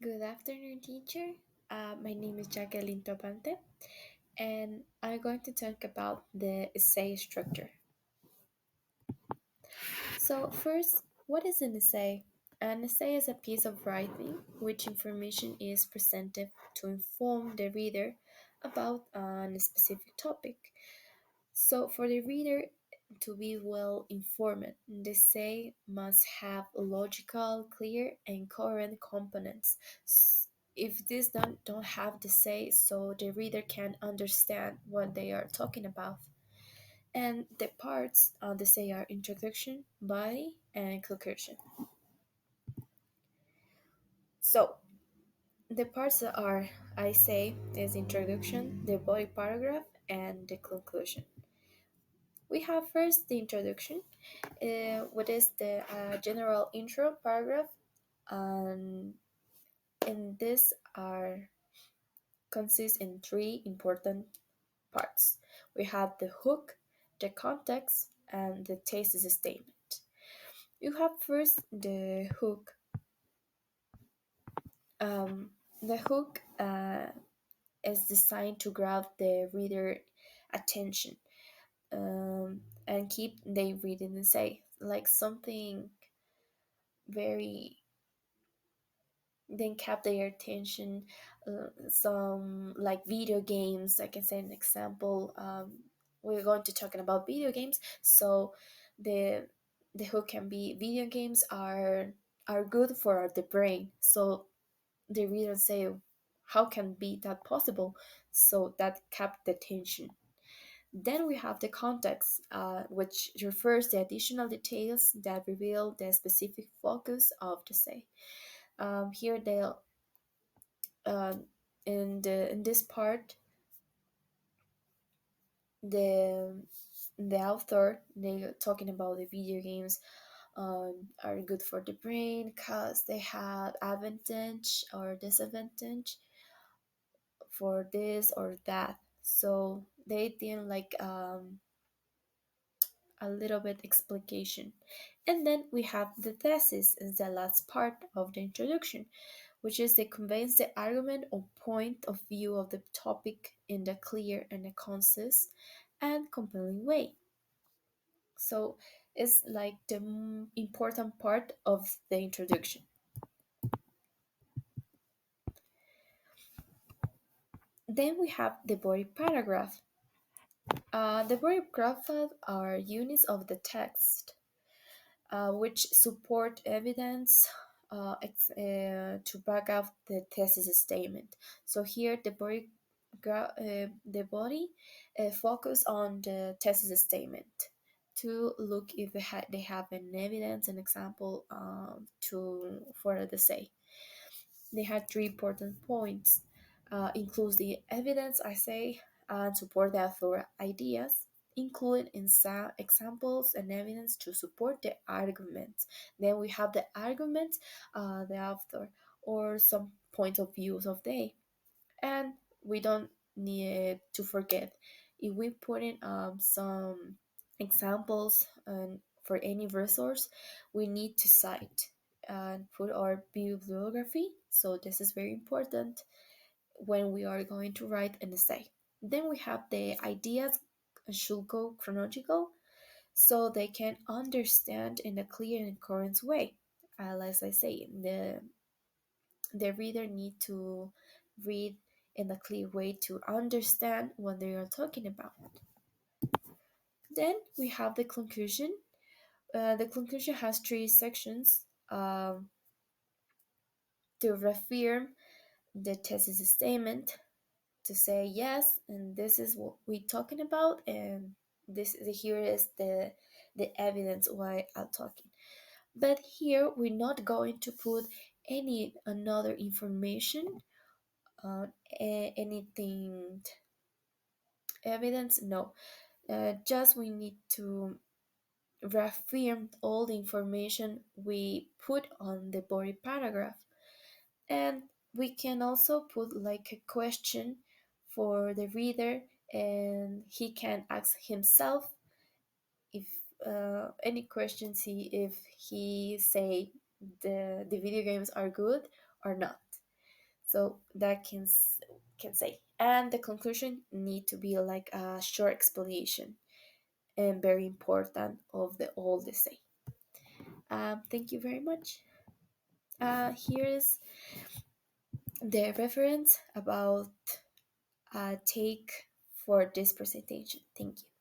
Good afternoon, teacher. My name is Jacqueline Topante, and I'm going to talk about the essay structure. So, first, what is an essay? An essay is a piece of writing which information is presented to inform the reader about a specific topic. So, for the reader to be well informed, the essay must have logical, clear, and coherent components. If these don't have the say, so the reader can understand what they are talking about. And the parts of the say are introduction, body, and conclusion. So, the parts that are I say is introduction, the body paragraph, and the conclusion. We have first the introduction, what is the general intro paragraph, and this are consists in three important parts. We have the hook, the context, and the thesis statement. You have first the hook. Um, the hook is designed to grab the reader attention and keep they reading and say like something very then kept their attention. Some like video games, I can say an example. We're going to talking about video games, so the the hook can be video games are good for the brain. So the reader say, how can be that possible? So that kept the attention. Then we have the context, which refers to additional details that reveal the specific focus of the say. Here they'll uh, in this part the the author they talking about the video games are good for the brain because they have advantage or disadvantage for this or that, so they didn't like a little bit explication. And then we have the thesis is the last part of the introduction, which is they conveys the argument or point of view of the topic in a clear and a concise and compelling way. So it's like the important part of the introduction. Then we have the body paragraph. The body paragraph are units of the text which support evidence to back up the thesis statement. So here the body focus on the thesis statement to look if they have an evidence, an example to for the say. They had three important points. Includes the evidence, I say, and support the author ideas, including in examples and evidence to support the argument. Then we have the argument, the author, or some point of views of they. And we don't need to forget if we put in some examples and for any resource, we need to cite and put our bibliography. So this is very important when we are going to write an essay. Then we have the ideas should go chronological so they can understand in a clear and current way. As I say, the reader need to read in a clear way to understand what they are talking about. Then we have the conclusion. The conclusion has three sections to reaffirm the thesis statement, to say yes, and this is what we're talking about, and here is the evidence why I'm talking. But here we're not going to put any another information, anything evidence. No, just we need to reaffirm all the information we put on the body paragraph. And we can also put like a question for the reader, and he can ask himself if any questions if he say the video games are good or not. So that can say. And the conclusion need to be like a short explanation and very important of the all the say. Thank you very much. Here is the reference about take for this presentation. Thank you.